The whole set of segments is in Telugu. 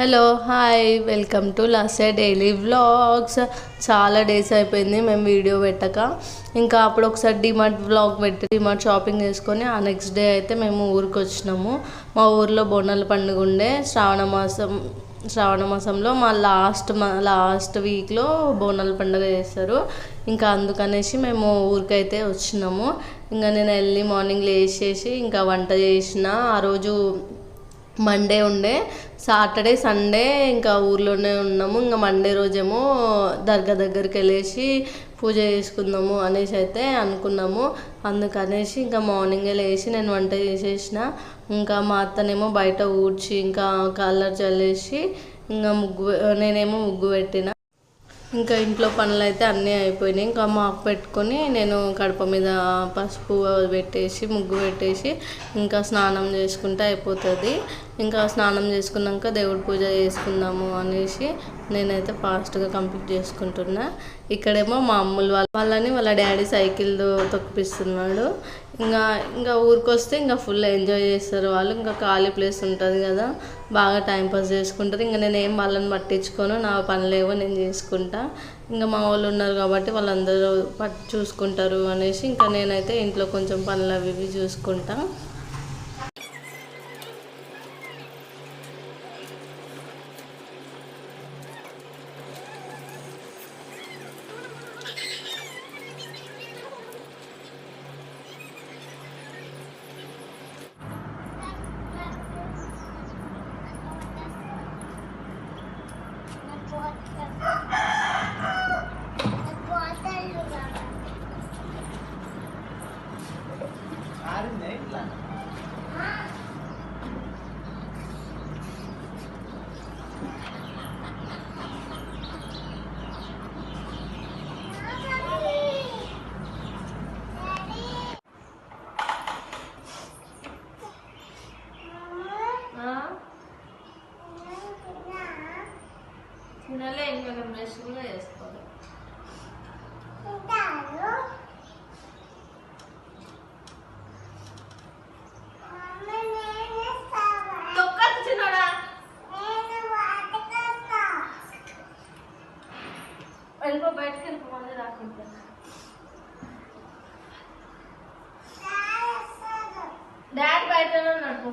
Hello hi welcome to Lasya daily vlogs. చాలా డేస్ అయిపోయింది మేము వీడియో పెట్టక. ఇంకా అప్పుడు ఒకసారి డిమార్ట్ వ్లాగ్ పెట్టి డిమార్ట్ షాపింగ్ చేసుకొని ఆ నెక్స్ట్ డే అయితే మేము ఊరికి వచ్చినాము. మా ఊర్లో బోనాల పండుగ ఉండే శ్రావణ మాసంలో మా లాస్ట్ వీక్లో బోనాల పండుగ చేస్తారు. ఇంకా అందుకనేసి మేము ఊరికైతే వచ్చినాము. ఇంకా నేను ఎర్లీ మార్నింగ్ లేచేసి ఇంకా వంట చేసిన. ఆ రోజు మండే ఉండే, సాటర్డే సండే ఇంకా ఊర్లోనే ఉన్నాము. ఇంకా మండే రోజేమో దర్గా దగ్గరికి వెళ్ళేసి పూజ చేసుకుందాము అనేసి అయితే అనుకున్నాము. అందుకనేసి ఇంకా మార్నింగే లేచి నేను వంట చేసేసిన. ఇంకా మా అత్తనేమో బయట ఊడ్చి ఇంకా కలర్ చల్లేసి ఇంకా నేనేమో ముగ్గు పెట్టిన. ఇంకా ఇంట్లో పనులు అయితే అన్నీ అయిపోయినాయి. ఇంకా మాకు పెట్టుకొని నేను కడప మీద పసుపు పెట్టేసి ముగ్గు పెట్టేసి ఇంకా స్నానం చేసుకుంటే అయిపోతుంది. ఇంకా స్నానం చేసుకున్నాక దేవుడి పూజ చేసుకుందాము అనేసి నేనైతే ఫాస్ట్గా కంప్లీట్ చేసుకుంటున్నా. ఇక్కడేమో మా అమ్ములు వాళ్ళని వాళ్ళ డాడీ సైకిల్ తొక్కిపిస్తున్నాడు. ఇంకా ఊరికి వస్తే ఇంకా ఫుల్ ఎంజాయ్ చేస్తారు వాళ్ళు. ఇంకా ఖాళీ ప్లేస్ ఉంటుంది కదా, బాగా టైంపాస్ చేసుకుంటారు. ఇంకా నేను ఏం వాళ్ళని పట్టించుకోను, నా పనులేవో నేను చేసుకుంటా. ఇంకా మా వాళ్ళు ఉన్నారు కాబట్టి వాళ్ళందరూ చూసుకుంటారు అనేసి ఇంకా నేనైతే ఇంట్లో కొంచెం పనులు అవి ఇవి చూసుకుంటా. తినలే, ఇంకా మేము బ్రష్ కూడా చేసుకోవాలి. వెళ్ళిపో, బయటకు వెళ్ళిపో, మళ్ళీ రాకుండా. డాడీ బయటనే ఉన్నాడు.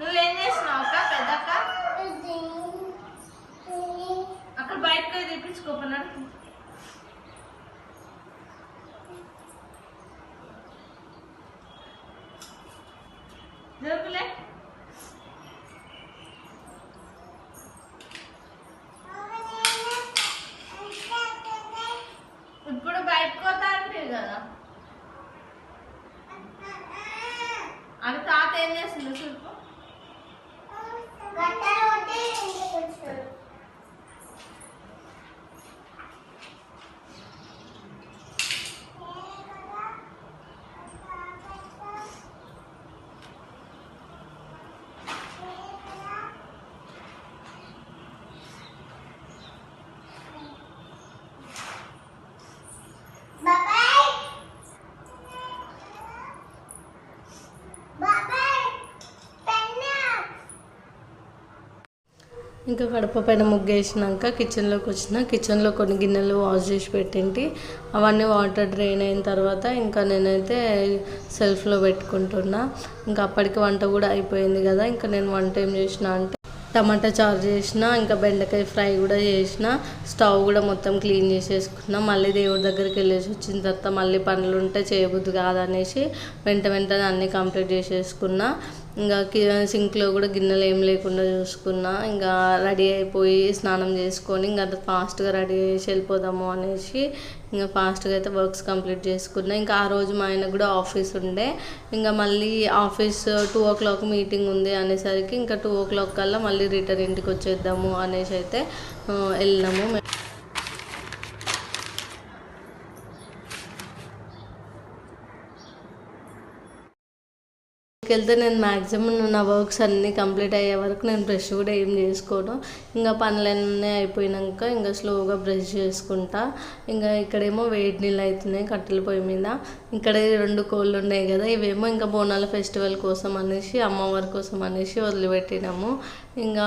నువ్వేం చేసినావు అక్క? పెద్దక్క అక్కడ బయటకు తెప్పించుకోపన్నాడు. జరుపులే ఇప్పుడు బయటకు పోతా అంటే కదా. అది తాత ఏం చేస్తుంది చూపు. ఇంకా కడప పైన ముగ్గు వేసినాక కిచెన్లోకి వచ్చిన. కిచెన్లో కొన్ని గిన్నెలు వాష్ చేసి పెట్టింటి. అవన్నీ వాటర్ డ్రైన్ అయిన తర్వాత ఇంకా నేనైతే సెల్ఫ్లో పెట్టుకుంటున్నా. ఇంకా అప్పటికి వంట కూడా అయిపోయింది కదా. ఇంకా నేను వంట ఏం చేసిన అంటే టమాటా చారు చేసిన, ఇంకా బెండకాయ ఫ్రై కూడా చేసిన. స్టవ్ కూడా మొత్తం క్లీన్ చేసేసుకున్నా. మళ్ళీ దేవుడి దగ్గరికి వెళ్ళేసి వచ్చిన తర్వాత మళ్ళీ పనులు ఉంటే చేయబుద్ది కాదనేసి వెంటనే అన్నీ కంప్లీట్ చేసేసుకున్నా. ఇంకా సింక్లో కూడా గిన్నెలు ఏం లేకుండా చూసుకున్నా. ఇంకా రెడీ అయిపోయి స్నానం చేసుకొని ఇంకా ఫాస్ట్గా రెడీ చేసి వెళ్ళిపోదాము అనేసి ఇంకా ఫాస్ట్గా అయితే వర్క్స్ కంప్లీట్ చేసుకున్నా. ఇంకా ఆ రోజు మా ఆయనకు కూడా ఆఫీస్ ఉండే. ఇంకా మళ్ళీ ఆఫీస్ 2 o'clock మీటింగ్ ఉంది అనేసరికి ఇంకా 2 o'clock కల్లా మళ్ళీ రిటర్న్ ఇంటికి వచ్చేద్దాము అనేసి అయితే వెళ్ళినాము. వెళ్తే నేను మ్యాక్సిమం నా వర్క్స్ అన్నీ కంప్లీట్ అయ్యే వరకు నేను బ్రష్ కూడా ఏం చేసుకోను. ఇంకా పనులన్నీ అయిపోయినాక ఇంకా స్లోగా బ్రష్ చేసుకుంటా. ఇంకా ఇక్కడేమో వేడి నీళ్ళు అవుతున్నాయి కట్టెల పొయ్యి మీద. ఇక్కడ 2 కోళ్ళు ఉన్నాయి కదా, ఇవేమో ఇంకా బోనాల ఫెస్టివల్ కోసం అనేసి అమ్మవారి కోసం అనేసి వదిలిపెట్టినాము. ఇంకా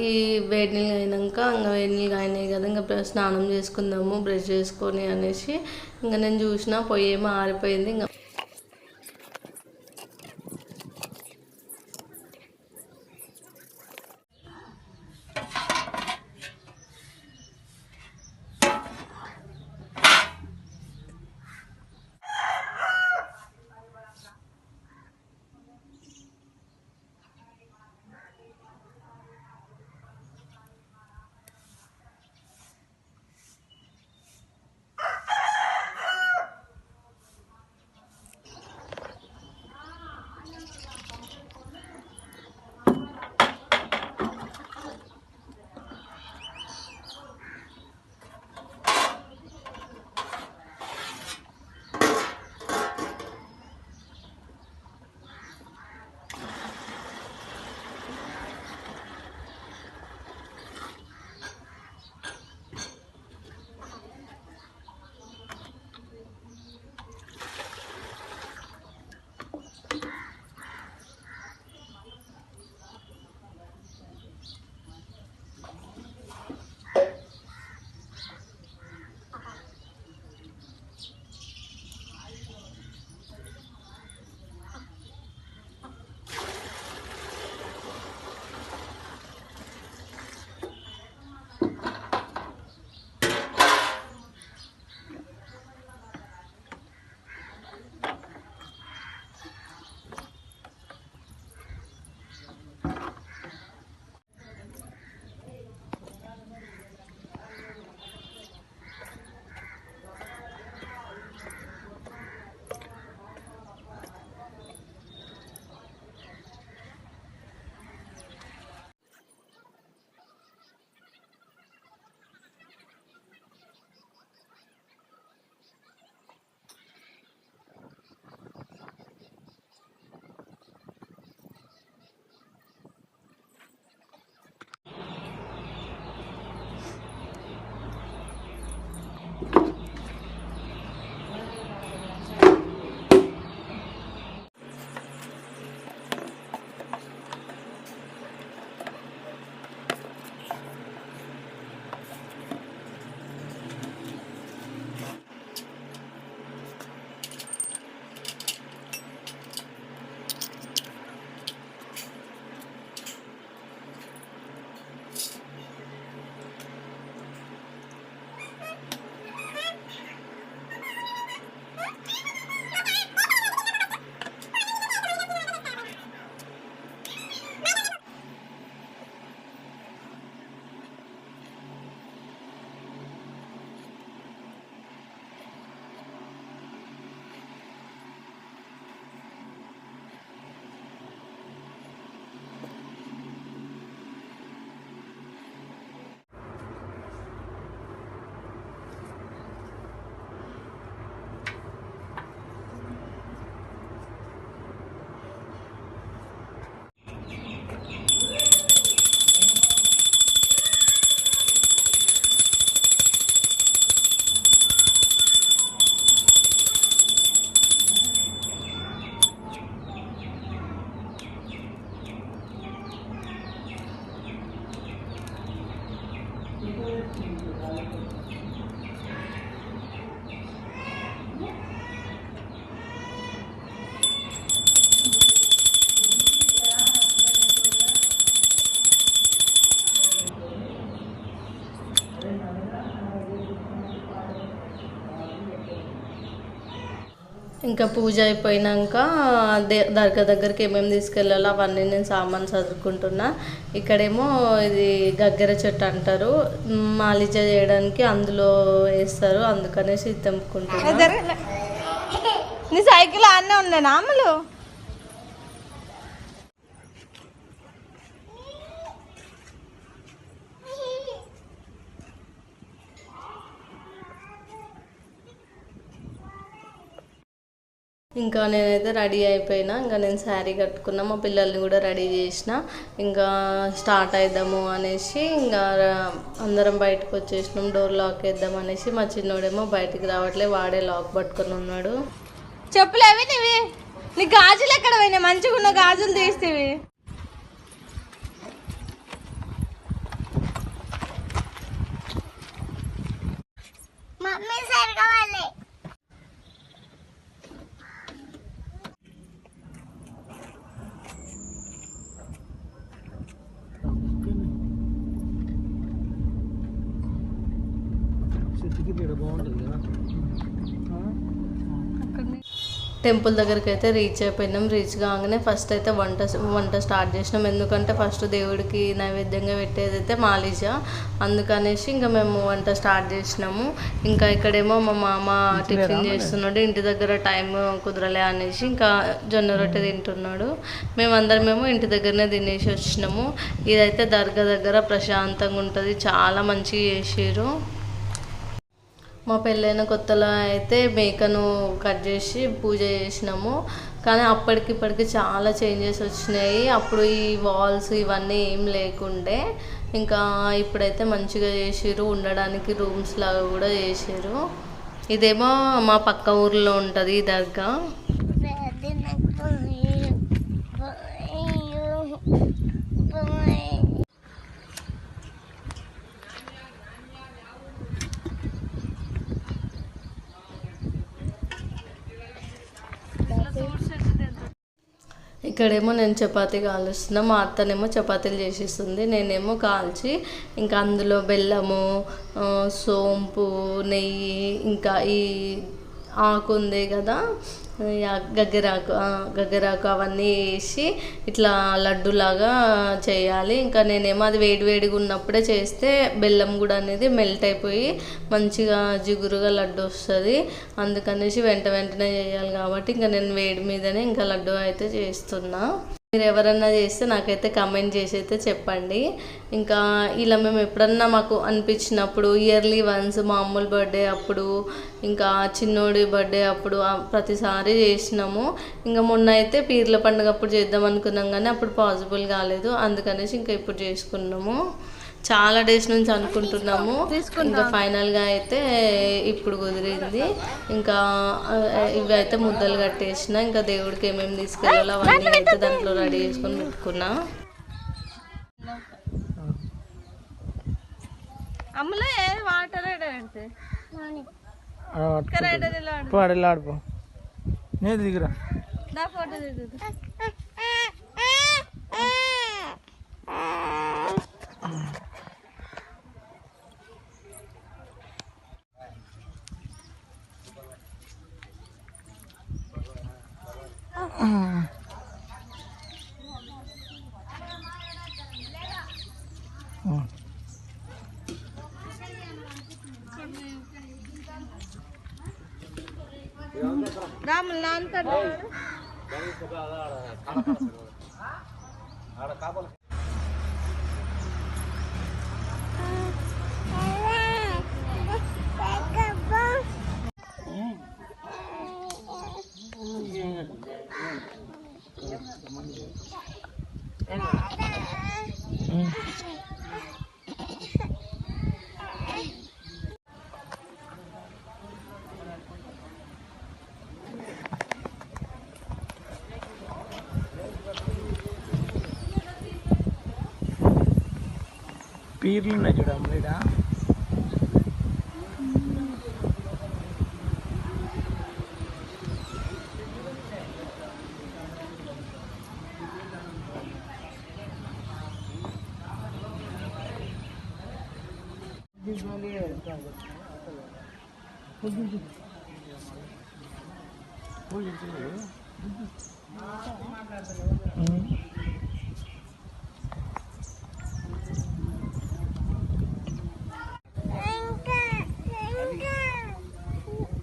ఈ వేడి నీళ్ళు అయినాక ఇంకా వేడి నీళ్ళు అయినాయి కదా, ఇంకా స్నానం చేసుకుందాము బ్రష్ చేసుకొని అనేసి ఇంకా నేను చూసిన పొయ్యి ఏమో ఆరిపోయింది. ఇంకా ఇంకా పూజ అయిపోయినాక దర్గా దగ్గరికి ఏమేమి తీసుకెళ్ళాలో అవన్నీ నేను సామాన్ చదువుకుంటున్నా. ఇక్కడేమో ఇది గగ్గర చెట్టు అంటారు, మాలిజ చేయడానికి అందులో వేస్తారు, అందుకనేసి తెంపుకుంటున్నా. నీ సైకిల్ ఆడనే ఉండేనా అమ్మలు? ఇంకా నేనైతే రెడీ అయిపోయినా. ఇంకా నేను శారీ కట్టుకున్నా, మా పిల్లల్ని కూడా రెడీ చేసిన. ఇంకా స్టార్ట్ అవుదాము అనేసి ఇంకా అందరం బయటకు వచ్చేసినాం. డోర్ లాక్ వేద్దాం అనేసి మా చిన్నోడేమో బయటికి రావట్లే, వాడే లాక్ పట్టుకొని ఉన్నాడు. చెప్పులేవి నీవి, నీ గాజులు ఎక్కడ పోయినా? మంచిగా ఉన్న గాజులు తీస్తేవి. మమ్మీ సరిగా బాగుంటుంది కదా. టెంపుల్ దగ్గరికి అయితే రీచ్ అయిపోయినాం. రీచ్ కాగానే ఫస్ట్ అయితే వంట స్టార్ట్ చేసినాం. ఎందుకంటే ఫస్ట్ దేవుడికి నైవేద్యంగా పెట్టేది అయితే మాలిష, అందుకనేసి ఇంకా మేము వంట స్టార్ట్ చేసినాము. ఇంకా ఇక్కడేమో మా మామ టిఫిన్ చేస్తున్నాడు. ఇంటి దగ్గర టైం కుదరలే అనేసి ఇంకా జొన్న రొట్టె తింటున్నాడు. మేమందరమేమో ఇంటి దగ్గరనే తినేసి వచ్చినాము. ఇదైతే దర్గా దగ్గర ప్రశాంతంగా ఉంటుంది, చాలా మంచిగా చేసారు. మా పెళ్ళైన కొత్తలో అయితే మేకను కట్ చేసి పూజ చేసినాము. కానీ అప్పటికిప్పటికి చాలా చేంజెస్ వచ్చినాయి. అప్పుడు ఈ వాల్స్ ఇవన్నీ ఏం లేకుండే, ఇంకా ఇప్పుడైతే మంచిగా చేసిర్రు. ఉండడానికి రూమ్స్ లాగా కూడా చేసారు. ఇదేమో మా పక్క ఊర్లో ఉంటుంది ఈ దర్గా. ఇక్కడేమో నేను చపాతీ కాలుస్తున్నా, మా అత్తనేమో చపాతీలు చేసిస్తుంది, నేనేమో కాల్చి ఇంకా అందులో బెల్లము, సోంపు, నెయ్యి, ఇంకా ఈ ఆకు ఉంది కదా గగ్గరాకు అవన్నీ వేసి ఇట్లా లడ్డులాగా చేయాలి. ఇంకా నేనేమో అది వేడివేడిగా ఉన్నప్పుడే చేస్తే బెల్లం కూడా అనేది మెల్ట్ అయిపోయి మంచిగా జిగురుగా లడ్డు వస్తుంది. అందుకనేసి వెంటనే చేయాలి కాబట్టి ఇంకా నేను వేడి మీదనే ఇంకా లడ్డు అయితే చేస్తున్నా. మీరు ఎవరన్నా చేస్తే నాకైతే కామెంట్ చేసి అయితే చెప్పండి. ఇంకా ఇలా మేము ఎప్పుడన్నా మాకు అనిపించినప్పుడు ఇయర్లీ వన్స్ మా అమ్ముల బర్త్డే అప్పుడు, ఇంకా చిన్నోడి బర్త్డే అప్పుడు ప్రతిసారి చేసినాము. ఇంకా మొన్న అయితే పీర్ల పండుగ అప్పుడు చేద్దాం అనుకున్నాం కానీ అప్పుడు పాసిబుల్ కాలేదు, అందుకనేసి ఇంకా ఇప్పుడు చేసుకున్నాము. చాలా డేస్ నుంచి అనుకుంటున్నాము, ఇంకా ఫైనల్గా అయితే ఇప్పుడు కుదిరింది. ఇంకా ఇవి అయితే ముద్దలు కట్టేసిన, ఇంకా దేవుడికి ఏమేమి తీసుకెళ్ళాలో అవన్నీ అయితే దాంట్లో రెడీ చేసుకొని పెట్టుకున్నా. అమ్మలో వాటర్ ఆడిపో నేను దిగురా ఫోటో దిగు. రాములు నాన్న పీర్లు ఉన్నాయి చూడమ్మా.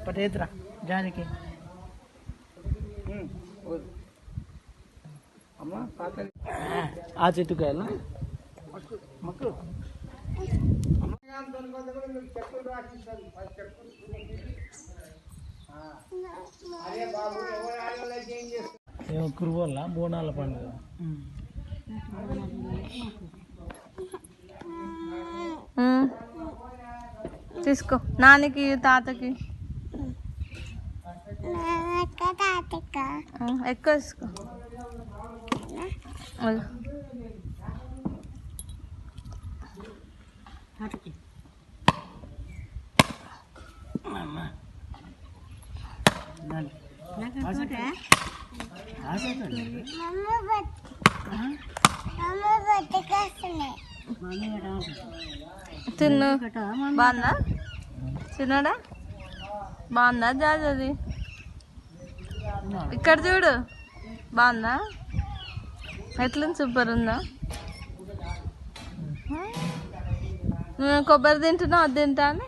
పటేద్రా జానికి ఆ చెట్టుకాయలు మక్కు కురువల్ల బోనాల పండుగ. తీసుకో నాన్నకి తాతకి ఎక్కువ తీసుకో. తిన్ను బాగుందా చిన్నడా బాగుందా జాజది ఇక్కడ చూడు బాగుందా ఎట్లుంది సూపర్ ఉందా నువ్వు కొబ్బరి తింటున్నావు అది తింటా అని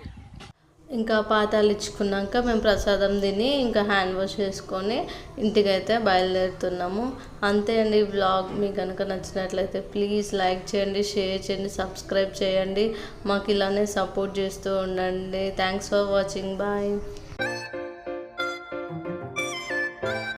ఇంకా పాతాలు ఇచ్చుకున్నాక మేము ప్రసాదం తిని ఇంకా హ్యాండ్ వాష్ చేసుకొని ఇంటికైతే బయలుదేరుతున్నాము. అంతే అండి. ఈ వ్లాగ్ మీకు కనుక నచ్చినట్లయితే ప్లీజ్ లైక్ చేయండి, షేర్ చేయండి, సబ్స్క్రైబ్ చేయండి. మాకు ఇలానే సపోర్ట్ చేస్తూ ఉండండి. Thanks for watching. బాయ్.